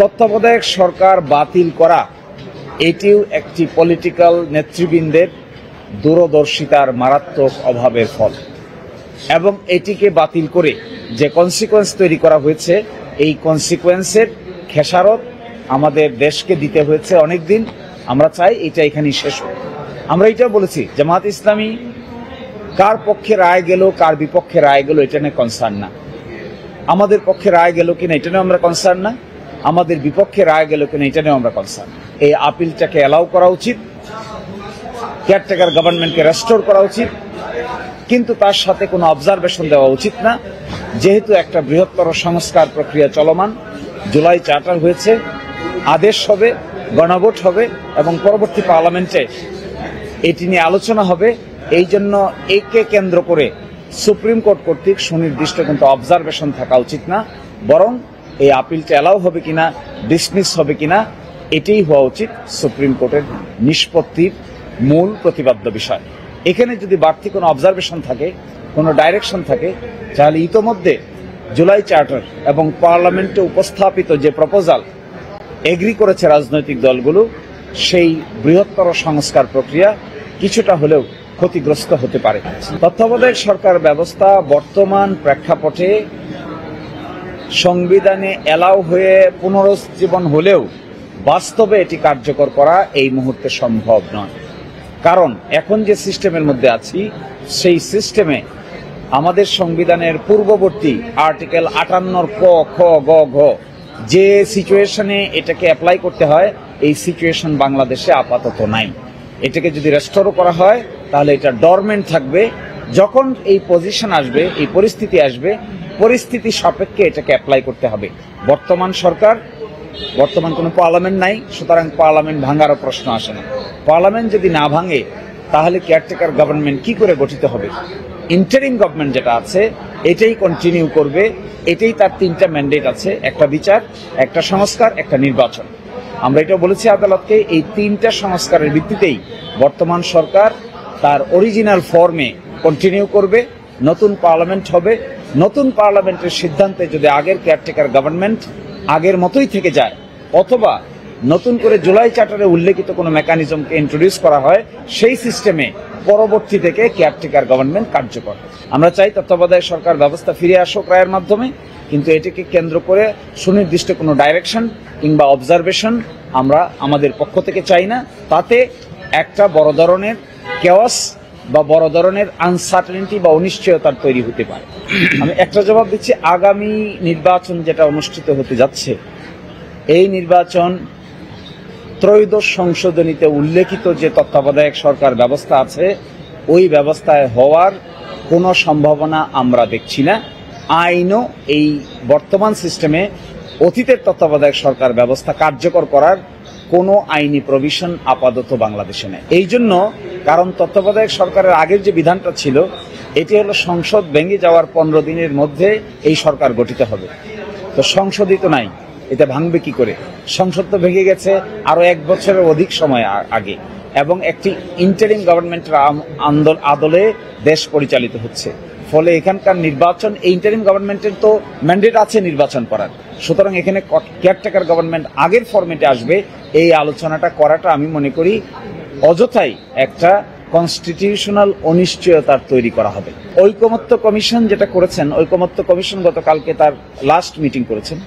তত্ত্বাবধায়ক সরকার বাতিল করা এটিও একটি পলিটিক্যাল নেতৃবৃন্দের দূরদর্শিতার মারাত্মক অভাবের ফল এবং এটিকে বাতিল করে যে কনসিকোয়েন্স তৈরি করা হয়েছে এই কনসিকোয়েন্সের খেসারত আমাদের দেশকে দিতে হয়েছে অনেকদিন। আমরা চাই এটা এখানেই শেষ হোক। আমরা এটাও বলেছি জামায়াত ইসলামী কার পক্ষে রায় গেল কার বিপক্ষে রায় গেল এটা নিয়ে কনসার্ন না, আমাদের পক্ষে রায় গেল কিনা এটা নিয়ে আমরা কনসার্ন না, আমাদের বিপক্ষে রায় গেল কিনা এটা নিয়ে আমরা কনসার্ন। এই আপিলটাকে অ্যালাউ করা উচিত, কেয়ারটেকার গভর্নমেন্টকে রেস্টোর করা উচিত, কিন্তু তার সাথে কোনো অবজারভেশন দেওয়া উচিত না। যেহেতু একটা বৃহত্তর সংস্কার প্রক্রিয়া চলমান, জুলাই চার্টার হয়েছে, আদেশ হবে, গণভোট হবে এবং পরবর্তী পার্লামেন্টে এটি নিয়ে আলোচনা হবে। এই জন্য একে কেন্দ্র করে সুপ্রিম কোর্ট কর্তৃক সুনির্দিষ্ট কিন্তু অবজারভেশন থাকা উচিত না, বরং এই আপিলটা অ্যালাউ হবে কিনা, ডিসমিস হবে কিনা, এটাই হওয়া উচিত সুপ্রিম কোর্টের নিষ্পত্তির মূল প্রতিপাদ্য বিষয়। এখানে যদি বাড়তি কোনো অবজারভেশন থাকে, কোনো ডাইরেকশন থাকে, তাহলে ইতোমধ্যে জুলাই চার্টার এবং পার্লামেন্টে উপস্থাপিত যে প্রপোজাল এগ্রি করেছে রাজনৈতিক দলগুলো, সেই বৃহত্তর সংস্কার প্রক্রিয়া কিছুটা হলেও ক্ষতিগ্রস্ত হতে পারে। তত্ত্বাবধায়ক সরকার ব্যবস্থা বর্তমান প্রেক্ষাপটে সংবিধানে অ্যালাউ হয়ে পুনরুজ্জীবন হলেও বাস্তবে এটি কার্যকর করা এই মুহূর্তে সম্ভব নয়। কারণ এখন যে সিস্টেমের মধ্যে আছি সেই সিস্টেমে আমাদের সংবিধানের পূর্ববর্তী আর্টিকেল 58 ক, খ, গ, ঘ যে সিচুয়েশনে এটাকে অ্যাপ্লাই করতে হয়, এই সিচুয়েশন বাংলাদেশে আপাতত নাই। এটাকে যদি রেস্টোর করা হয় তাহলে এটা ডরমেন্ট থাকবে। যখন এই পজিশন আসবে, এই পরিস্থিতি আসবে, পরিস্থিতি সাপেক্ষে এটাকে অ্যাপ্লাই করতে হবে। বর্তমান কোনো পার্লামেন্ট নাই, সুতরাং পার্লামেন্ট ভাঙারও প্রশ্ন আসে না। পার্লামেন্ট যদি না ভাঙে তাহলে কেয়ারটেকার গভর্নমেন্ট কি করে গঠিত হবে? ইন্টারিম গভর্নমেন্ট যেটা আছে এটাই কন্টিনিউ করবে। এটাই তার তিনটা ম্যান্ডেট আছে, একটা বিচার, একটা সংস্কার, একটা নির্বাচন। আমরা এটা বলেছি আদালতকে, এই তিনটা সংস্কারের ভিত্তিতেই বর্তমান সরকার তার অরিজিনাল ফর্মে কন্টিনিউ করবে। নতুন পার্লামেন্ট হবে, নতুন পার্লামেন্টের সিদ্ধান্তে যদি আগের কেয়ারটেকার গভর্নমেন্ট আগের মতোই থেকে যায়, অথবা নতুন করে জুলাই চার্টারে উল্লেখিত কোনো মেকানিজমকে ইন্ট্রোডিউস করা হয়, সেই সিস্টেমে পরবর্তী থেকে কেয়ারটেকার গভর্নমেন্ট কার্যকর। আমরা চাই তত্ত্বাবধায়ক সরকার ব্যবস্থা ফিরে আসুক রায়ের মাধ্যমে, কিন্তু এটিকে কেন্দ্র করে সুনির্দিষ্ট কোনো ডাইরেকশন কিংবা অবজারভেশন আমরা আমাদের পক্ষ থেকে চাই না। তাতে একটা বড় ধরনের কেওয়াস বা বড় ধরনের আনসার্টেনিটি বা অনিশ্চয়তার তৈরি হতে পারে। আমি একটা জবাব দিচ্ছি, আগামী নির্বাচন যেটা অনুষ্ঠিত হতে যাচ্ছে, এই নির্বাচন ত্রয়োদশ সংশোধনীতে উল্লেখিত যে তত্ত্বাবধায়ক সরকার ব্যবস্থা আছে ওই ব্যবস্থায় হওয়ার কোনো সম্ভাবনা আমরা দেখছি না। আইনও এই বর্তমান সিস্টেমে অতীতের তত্ত্বাবধায়ক সরকার ব্যবস্থা কার্যকর করার কোনো আইনি প্রভিশন আপাতত বাংলাদেশে নেই। এই জন্য, কারণ তত্ত্বাবধায়ক সরকারের আগের যে বিধানটা ছিল এটি হলো সংসদ ভেঙে যাওয়ার 15 দিনের মধ্যে এই সরকার গঠিত হবে। তো সংশোধিত নাই, এটা ভাঙবে কি করে? সংসদ তো ভেঙে গেছে আরো 1 বছরের অধিক সময় আগে, এবং একটি ইন্টারিম গভর্নমেন্টের আদলে দেশ পরিচালিত হচ্ছে। ফলে এখানকার নির্বাচন, এই ইন্টারিম গভর্নমেন্টের তো ম্যান্ডেট আছে নির্বাচন করার, সুতরাং এখানে কেয়ারটেকার গভর্নমেন্ট আগের ফরম্যাটে আসবে, এই আলোচনাটা করাটা আমি মনে করি অযথাই একটা কনস্টিটিউশনাল অনিশ্চয়তার তৈরি করা হবে। ঐকমত্য কমিশন যেটা করেছেন, ঐকমত্য কমিশন গতকালকে তার লাস্ট মিটিং করেছেন।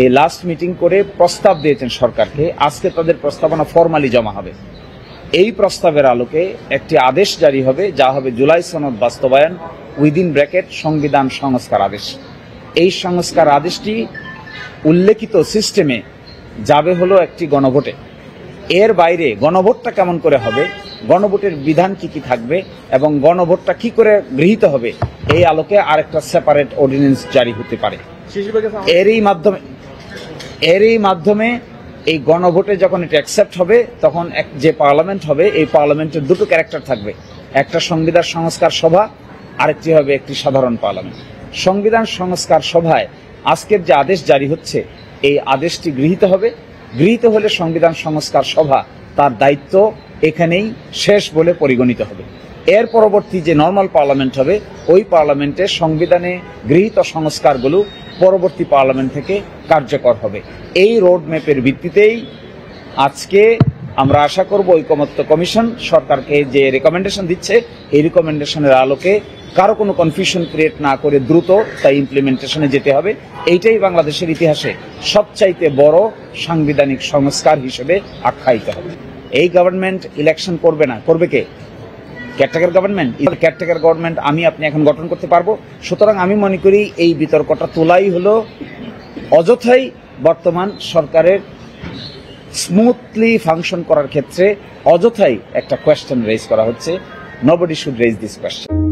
এই লাস্ট মিটিং করে প্রস্তাব দিয়েছেন সরকারকে, আজকে তাদের প্রস্তাবনা ফরমালি জমা হবে। এই প্রস্তাবের আলোকে একটি আদেশ জারি হবে, যা হবে জুলাই সনদ বাস্তবায়ন উইদিন ব্র্যাকেট সংবিধান সংস্কার আদেশ। এই সংস্কার আদেশটি উল্লেখিত সিস্টেমে যাবে হলো একটি গণভোটে। এর বাইরে গণভোটটা কেমন করে হবে, গণভোটের বিধান কি কি থাকবে এবং গণভোটটা কি করে গৃহীত হবে, এই আলোকে আরেকটা সেপারেট অর্ডিন্যান্স জারি হতে পারে। এরই মাধ্যমে এই গণভোটে যখন এটা অ্যাকসেপ্ট হবে, তখন যে পার্লামেন্ট হবে এই পার্লামেন্টের দুটো ক্যারেক্টার থাকবে, একটা সংবিধান সংস্কার সভা, আরেকটি হবে একটি সাধারণ পার্লামেন্ট। সংবিধান সংস্কার সভায় আজকের যে আদেশ জারি হচ্ছে এই আদেশটি গৃহীত হবে। গৃহীত হলে সংবিধান সংস্কার সভা তার দায়িত্ব এখানেই শেষ বলে পরিগণিত হবে। এর পরবর্তী যে নর্মাল পার্লামেন্ট হবে ওই পার্লামেন্টে সংবিধানে গৃহীত সংস্কারগুলো পরবর্তী পার্লামেন্ট থেকে কার্যকর হবে। এই রোড ম্যাপের ভিত্তিতেই আজকে আমরা আশা করব ঐকমত্য কমিশন সরকারকে যে রেকমেন্ডেশন দিচ্ছে এই রেকমেন্ডেশনের আলোকে কারো কোনো কনফিউশন ক্রিয়েট না করে দ্রুত তাই ইমপ্লিমেন্টেশনে যেতে হবে। এইটাই বাংলাদেশের ইতিহাসে সবচাইতে বড় সাংবিধানিক সংস্কার হিসেবে আখ্যায়িত হবে। এই গভর্নমেন্ট ইলেকশন করবে না, করবে কে? Caretaker government. কেয়ারটেকার গভর্নমেন্ট আমি আপনি এখন গঠন করতে পারবো। সুতরাং আমি মনে করি এই বিতর্কটা তোলাই হলো অযথাই বর্তমান সরকারের স্মুথলি ফাংশন করার ক্ষেত্রে অযথাই একটা কোয়েশ্চেন রেজ করা হচ্ছে। Nobody should raise this question.